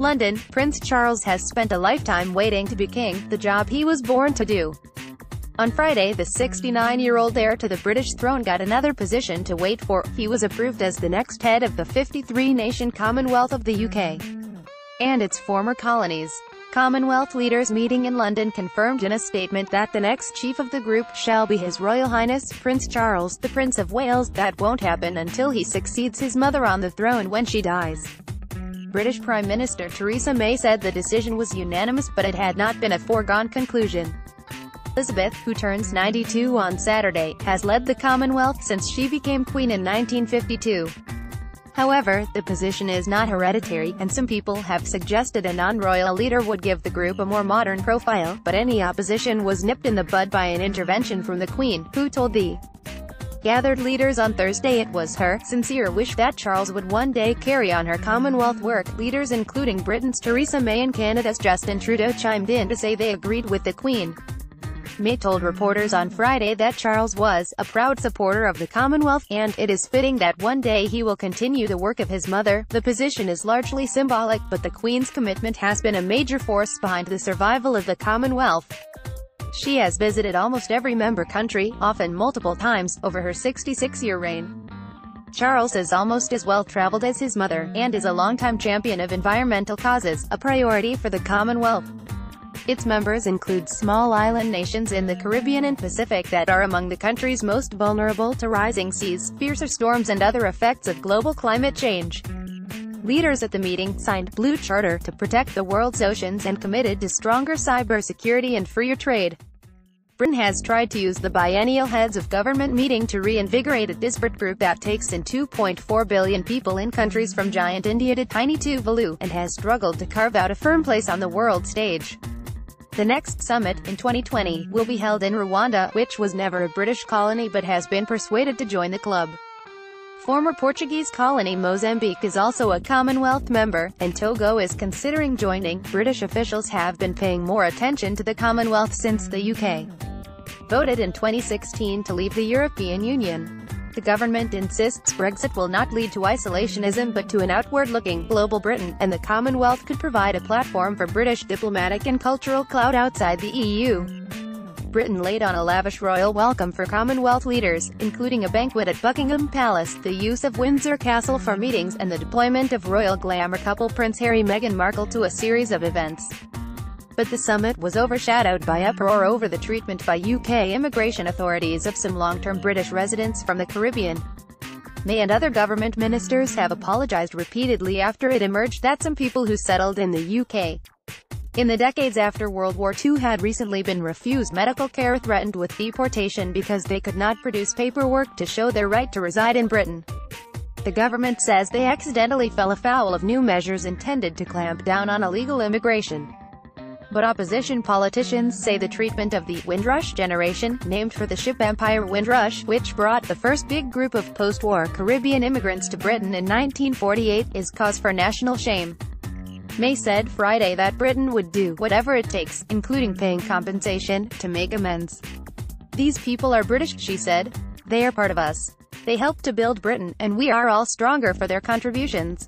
London, Prince Charles has spent a lifetime waiting to be king, the job he was born to do. On Friday, the 69-year-old heir to the British throne got another position to wait for. He was approved as the next head of the 53-nation Commonwealth of the UK and its former colonies. Commonwealth leaders meeting in London confirmed in a statement that the next chief of the group shall be His Royal Highness, Prince Charles, the Prince of Wales. That won't happen until he succeeds his mother on the throne when she dies. British Prime Minister Theresa May said the decision was unanimous, but it had not been a foregone conclusion. Elizabeth, who turns 92 on Saturday, has led the Commonwealth since she became queen in 1952. However, the position is not hereditary, and some people have suggested a non-royal leader would give the group a more modern profile, but any opposition was nipped in the bud by an intervention from the Queen, who told the gathered leaders on Thursday it was her sincere wish that Charles would one day carry on her Commonwealth work. Leaders including Britain's Theresa May and Canada's Justin Trudeau chimed in to say they agreed with the Queen. May told reporters on Friday that Charles was a proud supporter of the Commonwealth, and it is fitting that one day he will continue the work of his mother. The position is largely symbolic, but the Queen's commitment has been a major force behind the survival of the Commonwealth. She has visited almost every member country, often multiple times, over her 66-year reign. Charles is almost as well-traveled as his mother, and is a longtime champion of environmental causes, a priority for the Commonwealth. Its members include small island nations in the Caribbean and Pacific that are among the countries most vulnerable to rising seas, fiercer storms and other effects of global climate change. Leaders at the meeting signed Blue Charter to protect the world's oceans and committed to stronger cybersecurity and freer trade. Britain has tried to use the biennial heads of government meeting to reinvigorate a disparate group that takes in 2.4 billion people in countries from giant India to tiny Tuvalu, and has struggled to carve out a firm place on the world stage. The next summit, in 2020, will be held in Rwanda, which was never a British colony but has been persuaded to join the club. Former Portuguese colony Mozambique is also a Commonwealth member, and Togo is considering joining. British officials have been paying more attention to the Commonwealth since the UK voted in 2016 to leave the European Union. The government insists Brexit will not lead to isolationism but to an outward-looking, global Britain, and the Commonwealth could provide a platform for British diplomatic and cultural clout outside the EU. Britain laid on a lavish royal welcome for Commonwealth leaders, including a banquet at Buckingham Palace, the use of Windsor Castle for meetings, and the deployment of royal glamour couple Prince Harry and Meghan Markle to a series of events. But the summit was overshadowed by uproar over the treatment by UK immigration authorities of some long-term British residents from the Caribbean. May and other government ministers have apologised repeatedly after it emerged that some people who settled in the UK in the decades after World War II had recently been refused medical care, threatened with deportation because they could not produce paperwork to show their right to reside in Britain. The government says they accidentally fell afoul of new measures intended to clamp down on illegal immigration. But opposition politicians say the treatment of the Windrush generation, named for the ship Empire Windrush, which brought the first big group of post-war Caribbean immigrants to Britain in 1948, is cause for national shame. May said Friday that Britain would do whatever it takes, including paying compensation, to make amends. "These people are British," she said. "They are part of us. They helped to build Britain, and we are all stronger for their contributions."